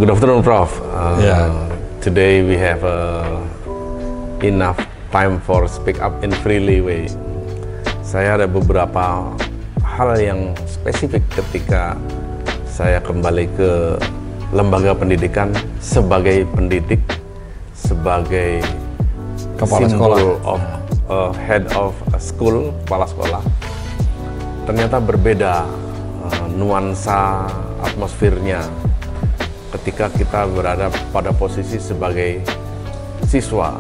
Good afternoon, Prof. Yeah. Today we have enough time for speak up in freely way. Saya ada beberapa hal yang spesifik ketika saya kembali ke lembaga pendidikan sebagai pendidik, sebagai kepala sekolah, of head of school, kepala sekolah. Ternyata berbeda nuansa atmosfernya ketika kita berada pada posisi sebagai siswa.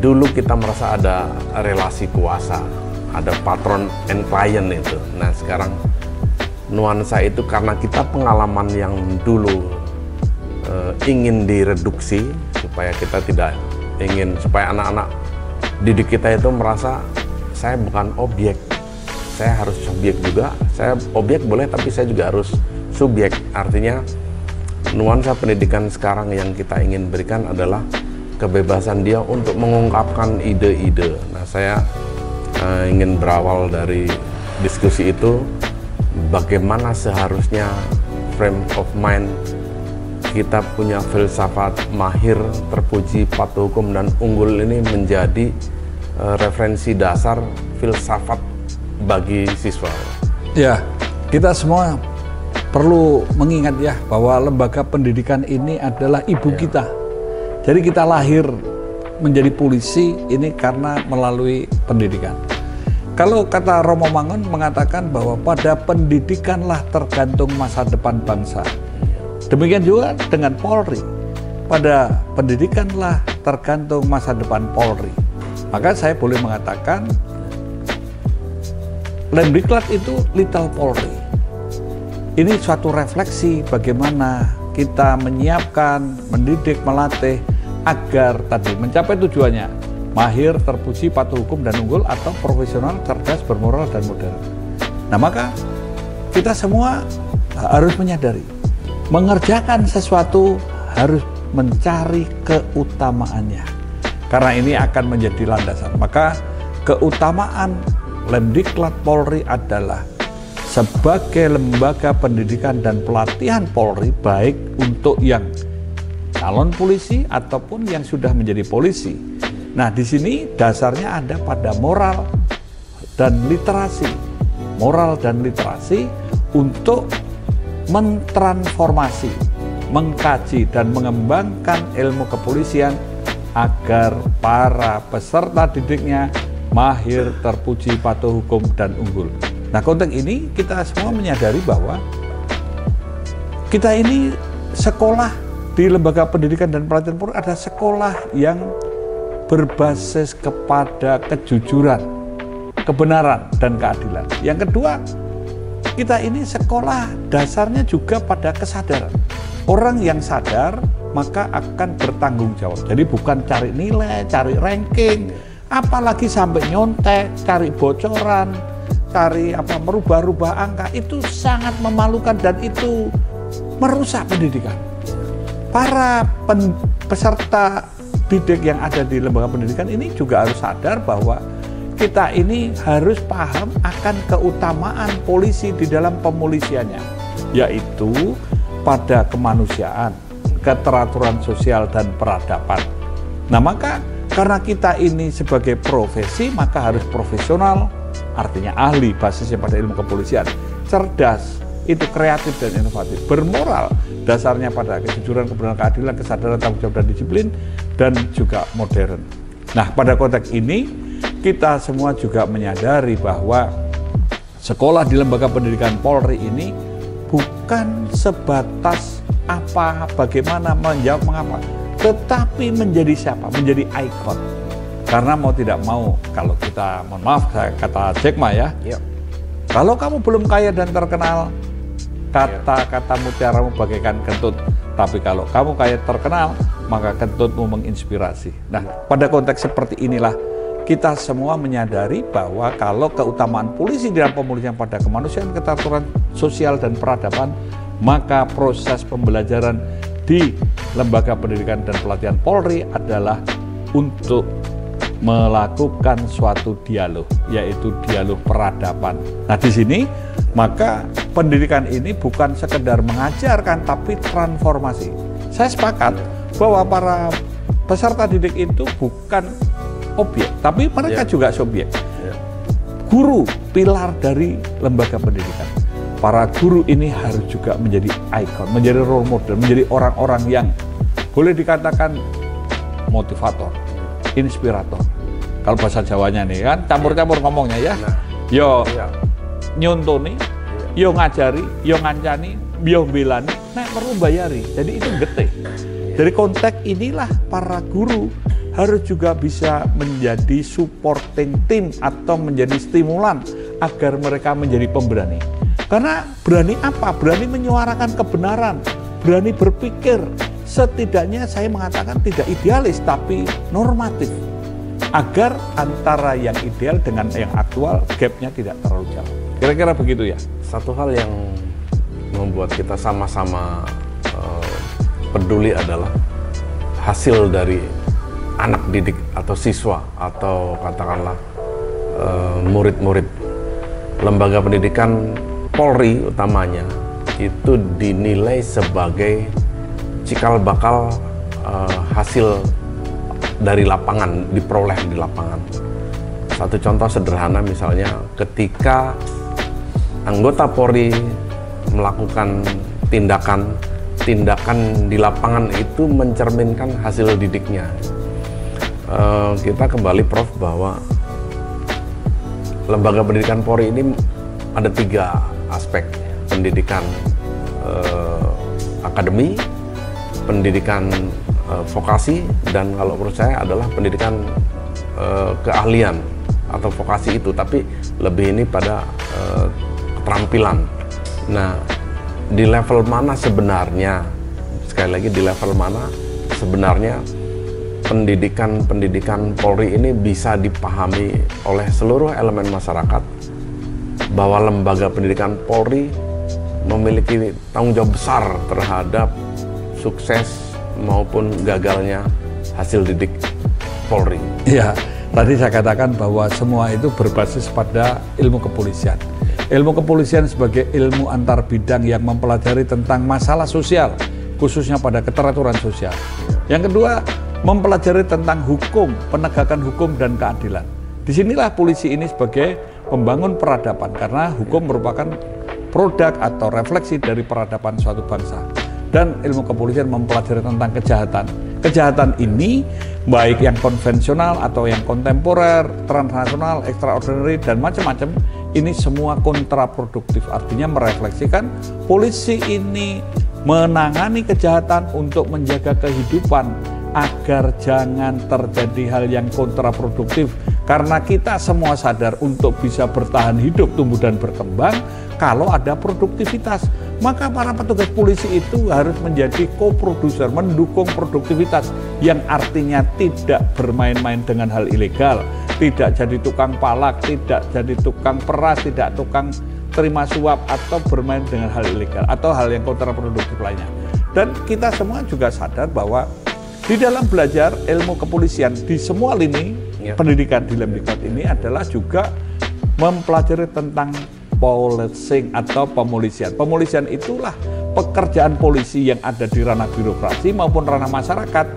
Dulu kita merasa ada relasi kuasa, ada patron and client itu. Nah sekarang nuansa itu karena kita pengalaman yang dulu ingin direduksi, supaya kita tidak ingin, supaya anak-anak didik kita itu merasa saya bukan objek, saya harus subjek juga. Saya objek boleh, tapi saya juga harus subjek. Artinya nuansa pendidikan sekarang yang kita ingin berikan adalah kebebasan dia untuk mengungkapkan ide-ide. Nah, saya ingin berawal dari diskusi itu, bagaimana seharusnya frame of mind kita punya filsafat mahir, terpuji, patuh hukum, dan unggul ini menjadi referensi dasar filsafat bagi siswa. Ya, kita semua perlu mengingat ya bahwa lembaga pendidikan ini adalah ibu kita. Jadi kita lahir menjadi polisi ini karena melalui pendidikan. Kalau kata Romo Mangun mengatakan bahwa pada pendidikanlah tergantung masa depan bangsa. Demikian juga dengan Polri. Pada pendidikanlah tergantung masa depan Polri. Maka saya boleh mengatakan Lemdiklat itu Little Polri. Ini suatu refleksi bagaimana kita menyiapkan, mendidik, melatih agar tadi mencapai tujuannya, mahir, terpuji, patuh hukum, dan unggul, atau profesional, cerdas, bermoral, dan modern. Nah maka kita semua harus menyadari, mengerjakan sesuatu harus mencari keutamaannya, karena ini akan menjadi landasan. Maka keutamaan Lemdiklat Polri adalah sebagai lembaga pendidikan dan pelatihan Polri, baik untuk yang calon polisi ataupun yang sudah menjadi polisi. Nah, di sini dasarnya ada pada moral dan literasi. Moral dan literasi untuk mentransformasi, mengkaji dan mengembangkan ilmu kepolisian agar para peserta didiknya mahir, terpuji, patuh hukum, dan unggul. Nah, konteks ini kita semua menyadari bahwa kita ini sekolah di lembaga pendidikan dan pelatihan Polri ada sekolah yang berbasis kepada kejujuran, kebenaran, dan keadilan. Yang kedua, kita ini sekolah dasarnya juga pada kesadaran. Orang yang sadar maka akan bertanggung jawab. Jadi bukan cari nilai, cari ranking, apalagi sampai nyontek, cari bocoran, cari merubah-rubah angka. Itu sangat memalukan dan itu merusak pendidikan. Para peserta didik yang ada di lembaga pendidikan ini juga harus sadar bahwa kita ini harus paham akan keutamaan polisi di dalam pemolisiannya, yaitu pada kemanusiaan, keteraturan sosial, dan peradaban. Nah maka karena kita ini sebagai profesi, maka harus profesional, artinya ahli, basisnya pada ilmu kepolisian, cerdas, itu kreatif dan inovatif, bermoral, dasarnya pada kejujuran, kebenaran, keadilan, kesadaran, tanggung jawab, dan disiplin, dan juga modern. Nah, pada konteks ini, kita semua juga menyadari bahwa sekolah di lembaga pendidikan Polri ini bukan sebatas bagaimana menjawab mengapa, tetapi menjadi siapa, menjadi ikon. Karena mau tidak mau, kalau kita, mohon maaf, saya kata Jack Ma ya, kalau kamu belum kaya dan terkenal, kata-kata mutiaramu bagaikan kentut. Tapi kalau kamu kaya terkenal, maka kentutmu menginspirasi. Nah, pada konteks seperti inilah kita semua menyadari bahwa kalau keutamaan polisi dalam pemolisian pada kemanusiaan, keteraturan sosial, dan peradaban, maka proses pembelajaran di lembaga pendidikan dan pelatihan Polri adalah untuk melakukan suatu dialog, yaitu dialog peradaban. Nah, di sini maka pendidikan ini bukan sekedar mengajarkan, tapi transformasi. Saya sepakat bahwa para peserta didik itu bukan objek, tapi mereka juga subjek. Guru, pilar dari lembaga pendidikan. Para guru ini harus juga menjadi ikon, menjadi role model, menjadi orang-orang yang boleh dikatakan motivator, inspirator. Kalau bahasa Jawanya nih kan campur-campur ngomongnya ya. Yo nyontoni, yo ngajari, yo ngancani, yo belani, nek perlu bayari. Jadi itu getih. Dari konteks inilah para guru harus juga bisa menjadi supporting team atau menjadi stimulan agar mereka menjadi pemberani. Karena berani apa? Berani menyuarakan kebenaran, berani berpikir. Setidaknya saya mengatakan tidak idealis tapi normatif. Agar antara yang ideal dengan yang aktual gapnya tidak terlalu jauh. Kira-kira begitu ya. Satu hal yang membuat kita sama-sama peduli adalah hasil dari anak didik atau siswa atau katakanlah murid-murid lembaga pendidikan Polri utamanya itu dinilai sebagai cikal bakal hasil dari lapangan, diperoleh di lapangan. Satu contoh sederhana misalnya ketika anggota Polri melakukan tindakan di lapangan itu mencerminkan hasil didiknya. Kita kembali Prof bahwa lembaga pendidikan Polri ini ada 3 aspek: pendidikan akademi, pendidikan vokasi, dan kalau menurut saya adalah pendidikan keahlian atau vokasi itu, tapi lebih ini pada keterampilan. Nah, di level mana sebenarnya, sekali lagi di level mana sebenarnya pendidikan Polri ini bisa dipahami oleh seluruh elemen masyarakat bahwa lembaga pendidikan Polri memiliki tanggung jawab besar terhadap sukses maupun gagalnya hasil didik Polri. Iya, tadi saya katakan bahwa semua itu berbasis pada ilmu kepolisian. Ilmu kepolisian sebagai ilmu antar bidang yang mempelajari tentang masalah sosial, khususnya pada keteraturan sosial. Yang kedua, mempelajari tentang hukum, penegakan hukum dan keadilan. Disinilah polisi ini sebagai pembangun peradaban, karena hukum merupakan produk atau refleksi dari peradaban suatu bangsa. Dan ilmu kepolisian mempelajari tentang kejahatan. Kejahatan ini baik yang konvensional atau yang kontemporer, transnasional, extraordinary, dan macam-macam, ini semua kontraproduktif. Artinya merefleksikan polisi ini menangani kejahatan untuk menjaga kehidupan agar jangan terjadi hal yang kontraproduktif. Karena kita semua sadar untuk bisa bertahan hidup, tumbuh dan berkembang kalau ada produktivitas. Maka para petugas polisi itu harus menjadi co-producer, mendukung produktivitas, yang artinya tidak bermain-main dengan hal ilegal, tidak jadi tukang palak, tidak jadi tukang peras, tidak tukang terima suap atau bermain dengan hal ilegal atau hal yang kontraproduktif lainnya. Dan kita semua juga sadar bahwa di dalam belajar ilmu kepolisian di semua lini pendidikan di Lemdiklat ini adalah juga mempelajari tentang policing atau pemolisian. Pemolisian itulah pekerjaan polisi yang ada di ranah birokrasi maupun ranah masyarakat,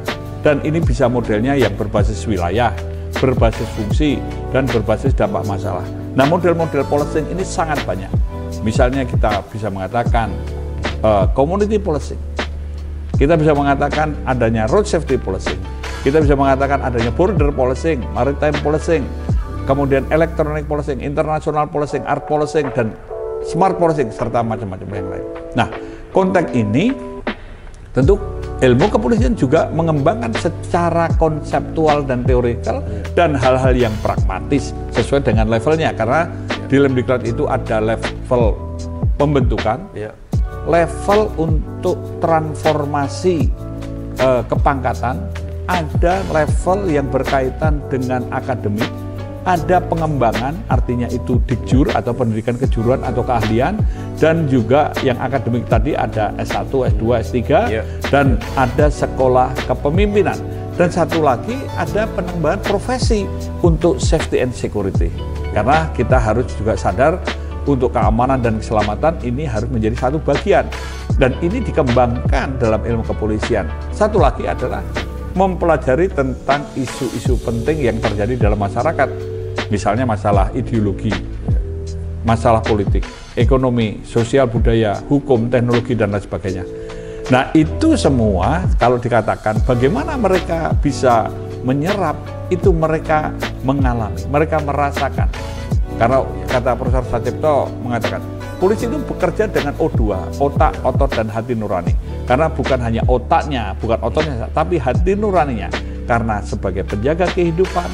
dan ini bisa modelnya yang berbasis wilayah, berbasis fungsi, dan berbasis dampak masalah. Nah, model-model policing ini sangat banyak. Misalnya kita bisa mengatakan community policing, kita bisa mengatakan adanya road safety policing, kita bisa mengatakan adanya border policing, maritime policing, kemudian electronic policing, international policing, art policing, dan smart policing, serta macam-macam yang lain. Nah, konteks ini tentu ilmu kepolisian juga mengembangkan secara konseptual dan teorikal dan hal-hal yang pragmatis sesuai dengan levelnya, karena di Lemdiklat itu ada level pembentukan, level untuk transformasi kepangkatan, ada level yang berkaitan dengan akademik, ada pengembangan, artinya itu dikjur atau pendidikan kejuruan atau keahlian, dan juga yang akademik tadi ada S1, S2, S3, dan ada sekolah kepemimpinan. Dan satu lagi ada penambahan profesi untuk safety and security. Karena kita harus juga sadar untuk keamanan dan keselamatan ini harus menjadi satu bagian. Dan ini dikembangkan dalam ilmu kepolisian. Satu lagi adalah mempelajari tentang isu-isu penting yang terjadi dalam masyarakat. Misalnya masalah ideologi, masalah politik, ekonomi, sosial, budaya, hukum, teknologi, dan lain sebagainya. Nah, itu semua kalau dikatakan bagaimana mereka bisa menyerap, itu mereka mengalami, mereka merasakan. Karena kata Profesor Satipto mengatakan, polisi itu bekerja dengan O2, otak, otot, dan hati nurani. Karena bukan hanya otaknya, bukan ototnya, tapi hati nuraninya. Karena sebagai penjaga kehidupan,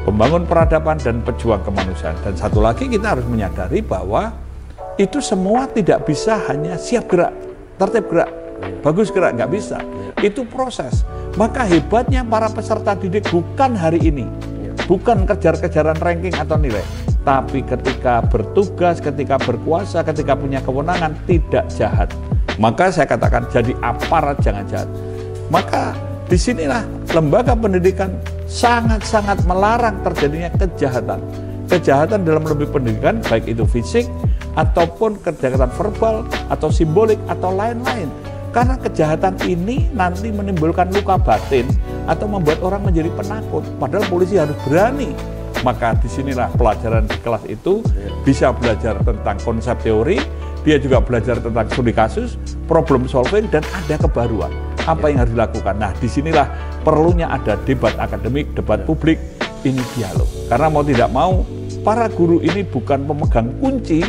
pembangun peradaban, dan pejuang kemanusiaan. Dan satu lagi kita harus menyadari bahwa itu semua tidak bisa hanya siap gerak, tertib gerak, bagus gerak, nggak bisa. Itu proses. Maka hebatnya para peserta didik bukan hari ini, bukan kejar-kejaran ranking atau nilai, tapi ketika bertugas, ketika berkuasa, ketika punya kewenangan, tidak jahat. Maka saya katakan jadi aparat jangan jahat. Maka disinilah lembaga pendidikan sangat-sangat melarang terjadinya kejahatan. Kejahatan dalam lebih pendidikan, baik itu fisik, ataupun kejahatan verbal, atau simbolik, atau lain-lain. Karena kejahatan ini nanti menimbulkan luka batin atau membuat orang menjadi penakut. Padahal polisi harus berani. Maka disinilah pelajaran di kelas itu bisa belajar tentang konsep teori, dia juga belajar tentang studi kasus, problem solving, dan ada kebaruan. Apa yang harus dilakukan? Nah, disinilah perlunya ada debat akademik, debat publik, ini dialog. Karena mau tidak mau, para guru ini bukan pemegang kunci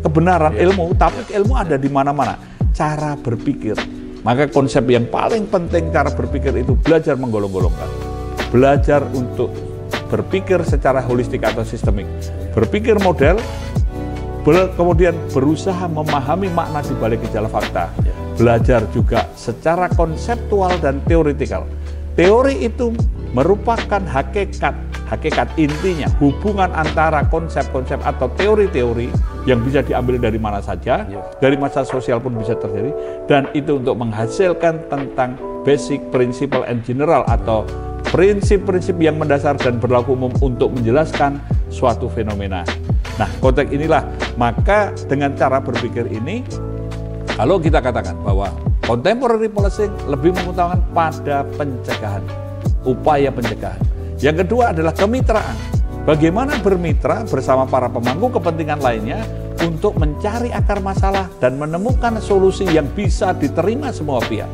kebenaran ilmu, tapi ilmu ada di mana-mana. Cara berpikir. Maka konsep yang paling penting cara berpikir itu belajar menggolong-golongkan. Belajar untuk berpikir secara holistik atau sistemik. Berpikir model, kemudian berusaha memahami makna di balik gejala fakta. Belajar juga secara konseptual dan teoritikal. Teori itu merupakan hakikat intinya, hubungan antara konsep-konsep atau teori-teori yang bisa diambil dari mana saja, dari masalah sosial pun bisa terjadi, dan itu untuk menghasilkan tentang basic principle and general atau prinsip-prinsip yang mendasar dan berlaku umum untuk menjelaskan suatu fenomena. Nah, konteks inilah, maka dengan cara berpikir ini, kalau kita katakan bahwa contemporary policing lebih mengutamakan pada pencegahan, upaya pencegahan. Yang kedua adalah kemitraan. Bagaimana bermitra bersama para pemangku kepentingan lainnya untuk mencari akar masalah dan menemukan solusi yang bisa diterima semua pihak.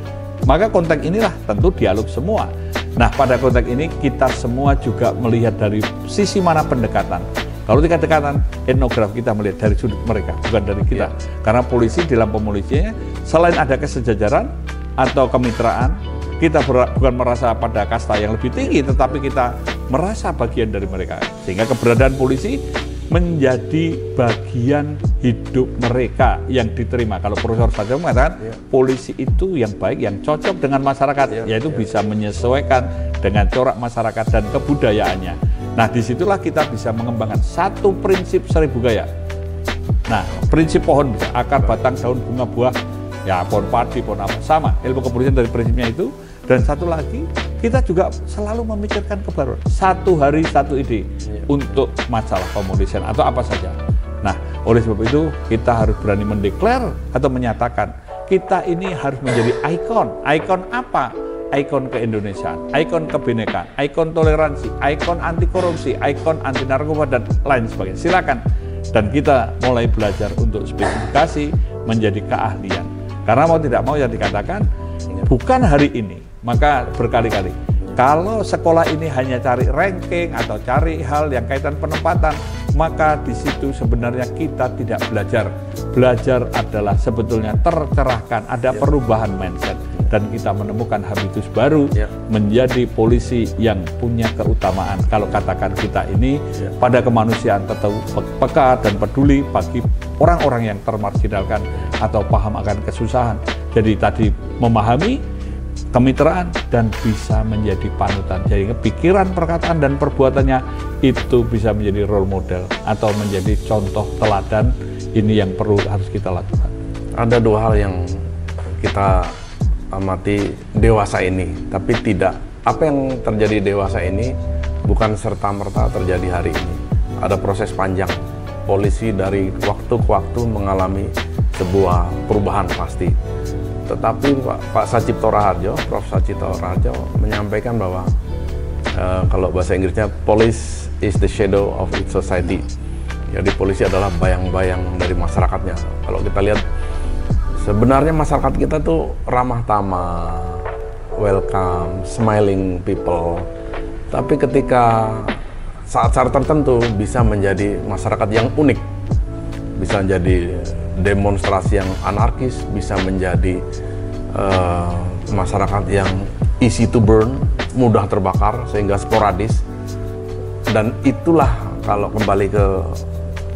Maka konteks inilah tentu dialog semua. Nah, pada konteks ini kita semua juga melihat dari sisi mana pendekatan. Kalau pendekatan etnograf kita melihat dari sudut mereka, bukan dari kita. Karena polisi dalam pemolisiannya, selain ada kesejajaran atau kemitraan, kita bukan merasa pada kasta yang lebih tinggi, tetapi kita merasa bagian dari mereka. Sehingga keberadaan polisi menjadi bagian hidup mereka yang diterima. Kalau Profesor Satipto mengatakan, polisi itu yang baik, yang cocok dengan masyarakat, yaitu bisa menyesuaikan dengan corak masyarakat dan kebudayaannya. Nah, disitulah kita bisa mengembangkan satu prinsip seribu gaya. Nah, prinsip pohon bisa akar, batang, daun, bunga, buah, ya pohon padi, pohon apa, sama. Ilmu kepolisian dari prinsipnya itu. Dan satu lagi, kita juga selalu memikirkan kebaruan. Satu hari satu ide untuk masalah pemolisian atau apa saja. Nah, oleh sebab itu kita harus berani mendeklar atau menyatakan kita ini harus menjadi ikon. Ikon apa? Ikon keindonesiaan, ikon kebinekaan, ikon toleransi, ikon anti korupsi, ikon anti narkoba, dan lain sebagainya. Silakan. Dan kita mulai belajar untuk spesifikasi menjadi keahlian. Karena mau tidak mau yang dikatakan, bukan hari ini, maka berkali-kali. Kalau sekolah ini hanya cari ranking atau cari hal yang kaitan penempatan, maka di situ sebenarnya kita tidak belajar. Belajar adalah sebetulnya tercerahkan, ada perubahan mindset. Dan kita menemukan habitus baru menjadi polisi yang punya keutamaan. Kalau katakan kita ini pada kemanusiaan tetap peka dan peduli bagi orang-orang yang termarginalkan atau paham akan kesusahan. Jadi tadi memahami kemitraan dan bisa menjadi panutan. Jadi pikiran, perkataan, dan perbuatannya itu bisa menjadi role model atau menjadi contoh teladan. Ini yang perlu harus kita lakukan. Ada dua hal yang kita amati dewasa ini, tapi tidak apa yang terjadi dewasa ini bukan serta-merta terjadi hari ini. Ada proses panjang. Polisi dari waktu ke waktu mengalami sebuah perubahan pasti. Tetapi Pak Sacipto Raharjo, Prof. Sacipto Raharjo menyampaikan bahwa kalau bahasa Inggrisnya, police is the shadow of its society. Jadi polisi adalah bayang-bayang dari masyarakatnya. Kalau kita lihat, sebenarnya masyarakat kita tuh ramah tamah, welcome, smiling people. Tapi ketika saat-saat tertentu bisa menjadi masyarakat yang unik, bisa menjadi demonstrasi yang anarkis, bisa menjadi masyarakat yang easy to burn, mudah terbakar sehingga sporadis. Dan itulah kalau kembali ke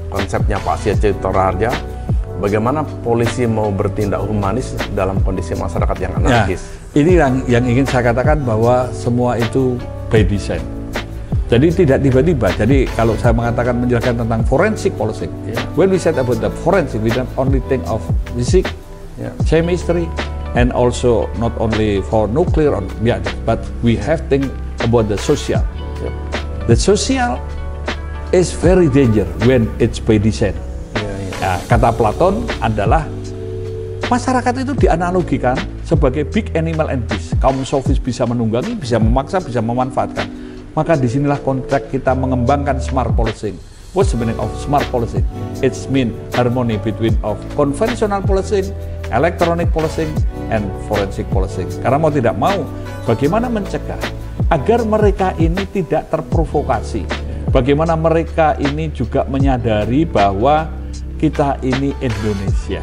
konsepnya Pak Sacipto Raharjo, bagaimana polisi mau bertindak humanis dalam kondisi masyarakat yang anarkis. Nah, ini yang ingin saya katakan bahwa semua itu by design. Jadi tidak tiba-tiba. Jadi kalau saya mengatakan menjelaskan tentang forensic policing, when we said about the forensic, we don't only think of physics, chemistry, and also not only for nuclear, but we have think about the social. The social is very danger when it's by design. Nah, kata Platon adalah masyarakat itu dianalogikan sebagai big animal and beast. Kaum sofis bisa menunggangi, bisa memaksa, bisa memanfaatkan. Maka disinilah konteks kita mengembangkan smart policing. What's the meaning of smart policing? It's mean harmony between of conventional policing, electronic policing, and forensic policing. Karena mau tidak mau, bagaimana mencegah agar mereka ini tidak terprovokasi. Bagaimana mereka ini juga menyadari bahwa kita ini Indonesia.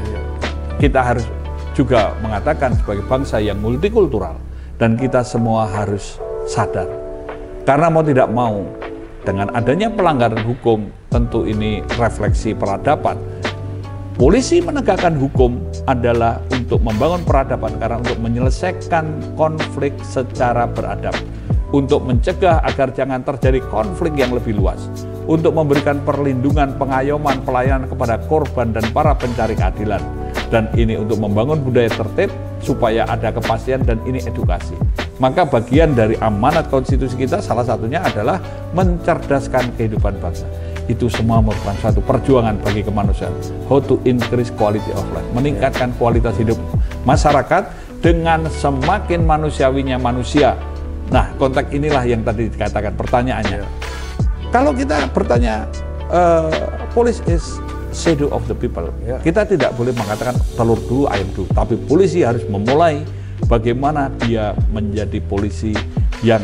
Kita harus juga mengatakan sebagai bangsa yang multikultural, dan kita semua harus sadar. Karena mau tidak mau, dengan adanya pelanggaran hukum, tentu ini refleksi peradaban. Polisi menegakkan hukum adalah untuk membangun peradaban, karena untuk menyelesaikan konflik secara beradab, untuk mencegah agar jangan terjadi konflik yang lebih luas, untuk memberikan perlindungan, pengayoman, pelayanan kepada korban dan para pencari keadilan. Dan ini untuk membangun budaya tertib, supaya ada kepastian, dan ini edukasi. Maka bagian dari amanat konstitusi kita salah satunya adalah mencerdaskan kehidupan bangsa. Itu semua merupakan suatu perjuangan bagi kemanusiaan. How to increase quality of life, meningkatkan kualitas hidup masyarakat dengan semakin manusiawinya manusia. Nah, konteks inilah yang tadi dikatakan pertanyaannya. Kalau kita bertanya, police is shadow of the people. Kita tidak boleh mengatakan telur dulu ayam dulu, tapi polisi harus memulai bagaimana dia menjadi polisi yang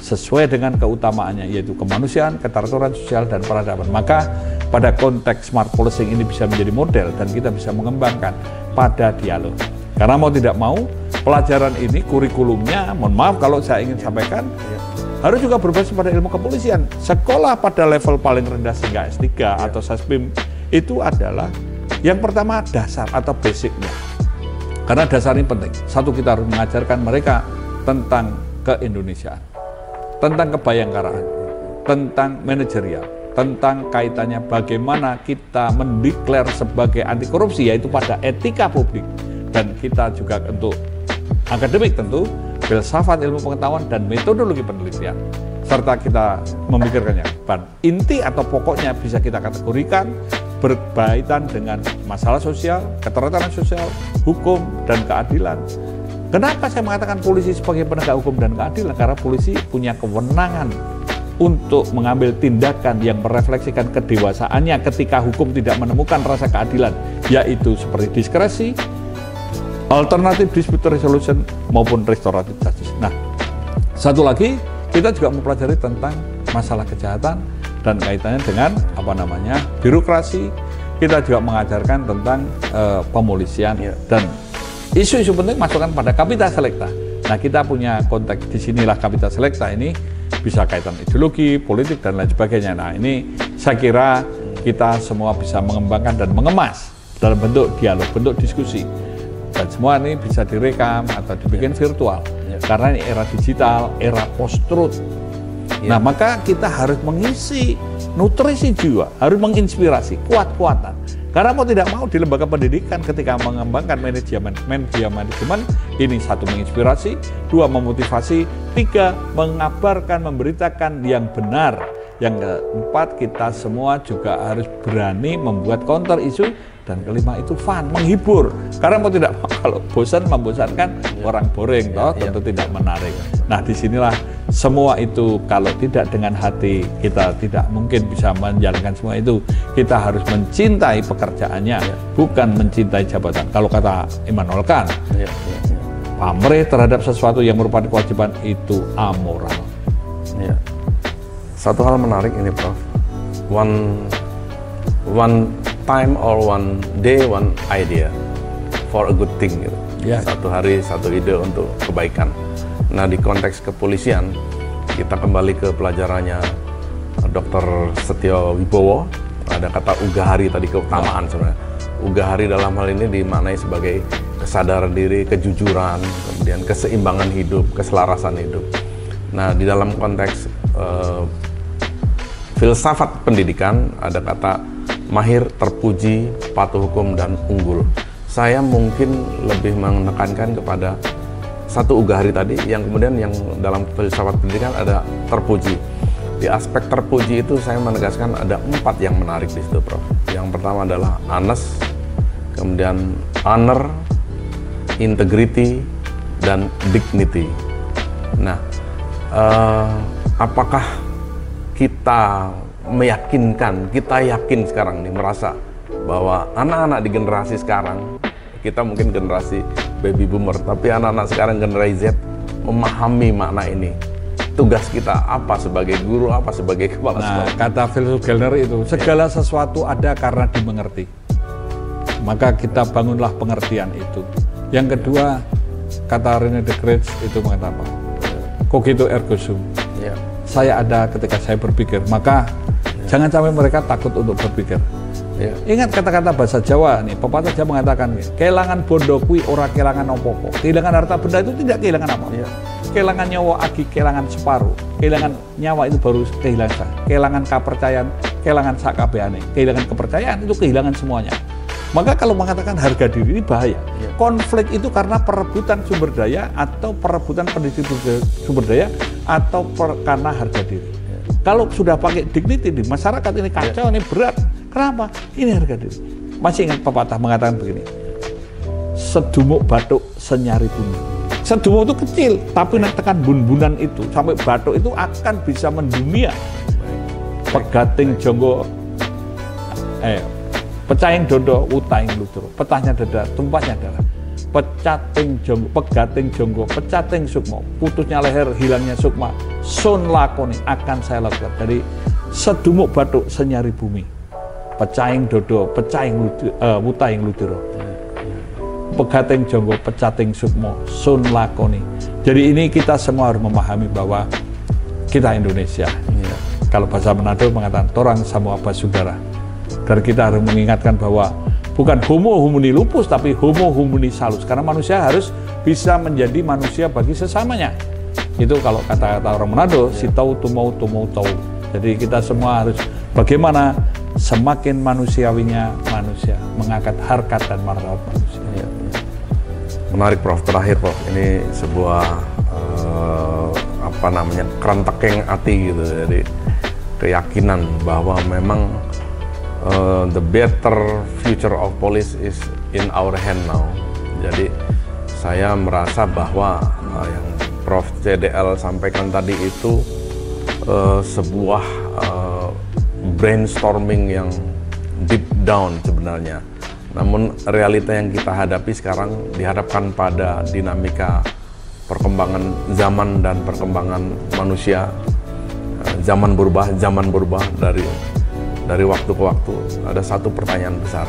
sesuai dengan keutamaannya, yaitu kemanusiaan, keteraturan sosial, dan peradaban. Maka pada konteks smart policing ini bisa menjadi model, dan kita bisa mengembangkan pada dialog. Karena mau tidak mau, pelajaran ini kurikulumnya, mohon maaf kalau saya ingin sampaikan, harus juga berbasis pada ilmu kepolisian. Sekolah pada level paling rendah sehingga S3 atau Saspim itu adalah yang pertama dasar atau basicnya. Karena dasar ini penting. Satu, kita harus mengajarkan mereka tentang keindonesiaan, tentang kebayangkaraan, tentang manajerial, tentang kaitannya bagaimana kita mendeklar sebagai anti korupsi, yaitu pada etika publik. Dan kita juga untuk akademik tentu, filsafat ilmu pengetahuan dan metodologi penelitian. Serta kita memikirkannya. Inti atau pokoknya bisa kita kategorikan berkaitan dengan masalah sosial, keteraturan sosial, hukum, dan keadilan. Kenapa saya mengatakan polisi sebagai penegak hukum dan keadilan? Karena polisi punya kewenangan untuk mengambil tindakan yang merefleksikan kedewasaannya ketika hukum tidak menemukan rasa keadilan, yaitu seperti diskresi, alternative dispute resolution, maupun restoratif justice. Nah, satu lagi, kita juga mempelajari tentang masalah kejahatan dan kaitannya dengan birokrasi. Kita juga mengajarkan tentang pemolisian dan isu-isu penting masukkan pada Capita Selecta. Nah, kita punya konteks di sinilah Capita Selecta ini bisa kaitan ideologi, politik, dan lain sebagainya. Nah, ini saya kira kita semua bisa mengembangkan dan mengemas dalam bentuk dialog, bentuk diskusi. Dan semua ini bisa direkam atau dibikin virtual. Karena ini era digital, era post-truth. Nah, maka kita harus mengisi nutrisi jiwa, harus menginspirasi, kuat-kuatan. Karena mau tidak mau di lembaga pendidikan ketika mengembangkan manajemen ini, satu menginspirasi, dua memotivasi, tiga mengabarkan, memberitakan yang benar. Yang keempat, kita semua juga harus berani membuat counter isu. Dan kelima itu fun, menghibur. Karena mau tidak mau, kalau bosan membosankan, orang boring, tentu tidak menarik. Nah, disinilah semua itu, kalau tidak dengan hati, kita tidak mungkin bisa menjalankan semua itu. Kita harus mencintai pekerjaannya, bukan mencintai jabatan. Kalau kata Immanuel Kant, pamrih terhadap sesuatu yang merupakan kewajiban itu amoral. Satu hal menarik ini, Prof. One time or one day, one idea for a good thing gitu. Satu hari, satu ide untuk kebaikan. Nah, di konteks kepolisian, kita kembali ke pelajarannya Dr. Setio Wibowo. Ada kata ugahari tadi, keutamaan sebenarnya. Ugahari dalam hal ini dimaknai sebagai kesadaran diri, kejujuran, kemudian keseimbangan hidup, keselarasan hidup. Nah, di dalam konteks filsafat pendidikan ada kata mahir, terpuji, patuh hukum, dan unggul. Saya mungkin lebih menekankan kepada satu ugahari tadi, yang kemudian yang dalam filsafat pendidikan ada terpuji. Di aspek terpuji itu saya menegaskan ada 4 yang menarik di situ, Prof. Yang pertama adalah honest, kemudian honor, integrity, dan dignity. Nah, apakah kita meyakinkan, kita yakin sekarang nih, merasa bahwa anak-anak di generasi sekarang, kita mungkin generasi baby boomer, tapi anak-anak sekarang generasi Z memahami makna ini. Tugas kita apa sebagai guru, apa sebagai kepala sekolah? Kata filsuf Gellner itu, segala sesuatu ada karena dimengerti. Maka kita bangunlah pengertian itu. Yang kedua, kata René Descartes itu mengatakan apa? Cogito ergo sum. Saya ada ketika saya berpikir, maka jangan sampai mereka takut untuk berpikir. Ingat kata-kata bahasa Jawa nih, pepatah Jawa mengatakan, kehilangan bondo kui ora kehilangan opo-opo. Kehilangan harta benda itu tidak kehilangan apa. Kehilangan nyawa agi, kehilangan separuh. Kehilangan nyawa itu baru kehilangan. Kehilangan kepercayaan, kehilangan sakabehane. Kehilangan kepercayaan itu kehilangan semuanya. Maka kalau mengatakan harga diri ini bahaya. Konflik itu karena perebutan sumber daya atau perebutan pendidik sumber daya atau karena harga diri. Kalau sudah pakai dignity di masyarakat ini kacau, ini berat. Kenapa? Ini harga diri. Masih ingat pepatah mengatakan begini, sedumuk batuk senyari bumi. Sedumuk itu kecil, tapi tekan bun-bunan itu sampai batuk itu akan bisa mendunia. Pegating jonggo, pecaing dodo, utaing lutur, petahnya dada, tumpahnya darah. Pecating jonggo, pegating jonggo, pecating sukmo, putusnya leher, hilangnya sukma, sun lakoni akan saya lakukan. Dari sedumuk batuk senyari bumi, pecaing dodo, pecaing utaing lutur, pegating jonggo, pecating sukmo, sun lakoni. Jadi ini kita semua harus memahami bahwa kita Indonesia. Kalau bahasa Manado mengatakan torang sama basudara. Dan kita harus mengingatkan bahwa bukan homo homini lupus, tapi homo homini salus. Karena manusia harus bisa menjadi manusia bagi sesamanya. Itu kalau kata-kata orang Manado, si tau tumau tau. Jadi kita semua harus bagaimana semakin manusiawinya manusia, mengangkat harkat dan martabat manusia. Menarik, Prof. Terakhir, Prof. Ini sebuah kerentekeng hati gitu, dari keyakinan bahwa memang the better future of police is in our hand now. Jadi saya merasa bahwa yang Prof. CDL sampaikan tadi itu sebuah brainstorming yang deep down sebenarnya. Namun realita yang kita hadapi sekarang dihadapkan pada dinamika perkembangan zaman dan perkembangan manusia. Zaman berubah dari waktu ke waktu. Ada satu pertanyaan besar,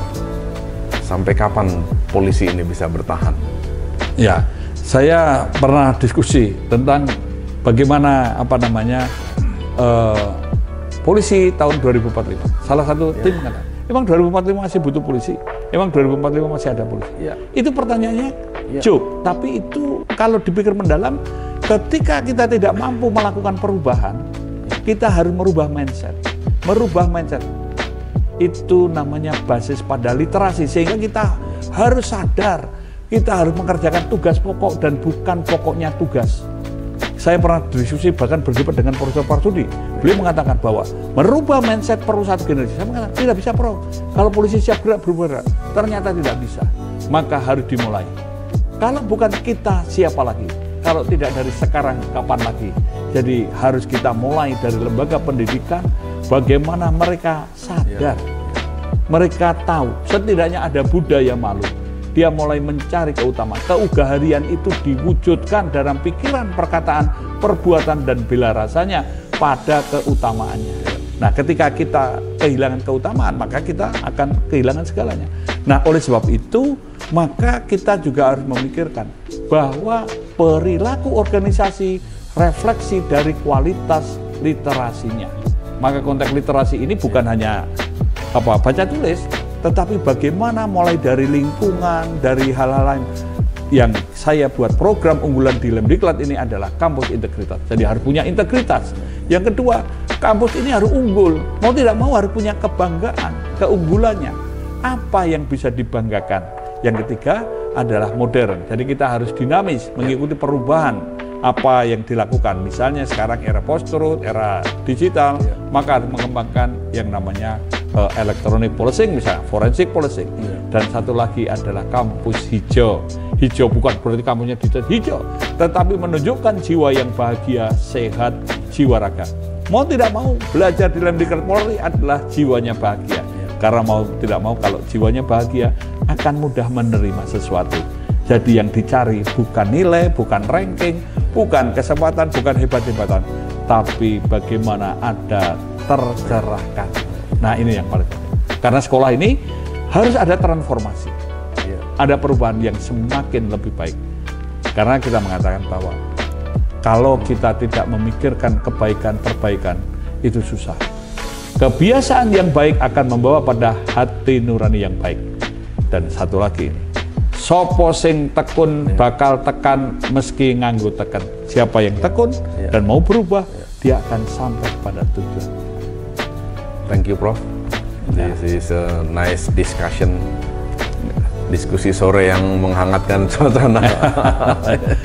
sampai kapan polisi ini bisa bertahan? Ya, saya pernah diskusi tentang bagaimana polisi tahun 2045. Salah satu tim mengatakan, emang 2045 masih butuh polisi? Emang 2045 masih ada polisi? Itu pertanyaannya joke, tapi itu kalau dipikir mendalam, ketika kita tidak mampu melakukan perubahan, kita harus merubah mindset. itu namanya basis pada literasi, sehingga kita harus sadar kita harus mengerjakan tugas pokok dan bukan pokoknya tugas. Saya pernah diskusi bahkan berdebat dengan Profesor Parsudi. Beliau mengatakan bahwa merubah mindset perusahaan generasi. Saya mengatakan tidak bisa, Prof. Kalau polisi siap gerak bergerak, ternyata tidak bisa. Maka harus dimulai. Kalau bukan kita, siapa lagi? Kalau tidak dari sekarang, kapan lagi? Jadi harus kita mulai dari lembaga pendidikan, bagaimana mereka sadar. Mereka tahu, setidaknya ada budaya malu. Dia mulai mencari keutamaan. Keugaharian itu diwujudkan dalam pikiran, perkataan, perbuatan, dan bela rasanya pada keutamaannya. Nah, ketika kita kehilangan keutamaan, maka kita akan kehilangan segalanya. Nah, oleh sebab itu, maka kita juga harus memikirkan bahwa perilaku organisasi refleksi dari kualitas literasinya. Maka konteks literasi ini bukan hanya baca tulis, tetapi bagaimana mulai dari lingkungan, dari hal-hal lain. Yang saya buat program unggulan di Lemdiklat ini adalah kampus integritas. Jadi harus punya integritas. Yang kedua, kampus ini harus unggul. Mau tidak mau harus punya kebanggaan, keunggulannya. Apa yang bisa dibanggakan? Yang ketiga adalah modern. Jadi kita harus dinamis, mengikuti perubahan apa yang dilakukan. Misalnya sekarang era post-truth, era digital, maka harus mengembangkan yang namanya electronic policing, misalnya forensic policing. Dan satu lagi adalah kampus hijau. Hijau bukan berarti kampusnya hijau, tetapi menunjukkan jiwa yang bahagia, sehat, jiwa raga. Mau tidak mau, belajar di Lemdiklat Polri adalah jiwanya bahagia. Karena mau tidak mau, kalau jiwanya bahagia, akan mudah menerima sesuatu. Jadi yang dicari bukan nilai, bukan ranking, bukan kesempatan, bukan hebat-hebatan, tapi bagaimana ada tercerahkan. Nah, ini yang paling penting. Karena sekolah ini harus ada transformasi. Ada perubahan yang semakin lebih baik. Karena kita mengatakan bahwa kalau kita tidak memikirkan kebaikan-perbaikan, itu susah. Kebiasaan yang baik akan membawa pada hati nurani yang baik. Dan satu lagi ini, sopo sing tekun bakal tekan meski nganggo tekan. Siapa yang tekun dan mau berubah, dia akan sampai pada tujuan. Thank you, Prof. This is a nice discussion. Diskusi sore yang menghangatkan suasana.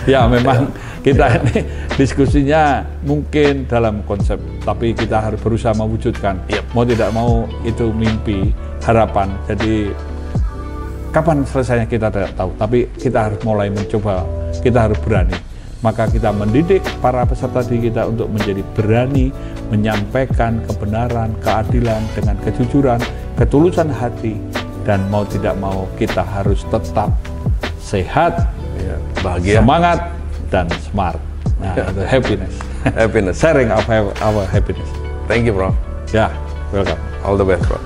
Ya, memang kita ini diskusinya mungkin dalam konsep, tapi kita harus berusaha mewujudkan. Mau tidak mau itu mimpi, harapan. Jadi kapan selesainya kita tidak tahu, tapi kita harus mulai mencoba, kita harus berani. Maka kita mendidik para peserta didik kita untuk menjadi berani menyampaikan kebenaran, keadilan dengan kejujuran, ketulusan hati, dan mau tidak mau kita harus tetap sehat, bahagia, semangat, dan smart. Nah, happiness. Happiness. Sharing our happiness. Thank you, Prof. Ya, welcome. All the best, Prof.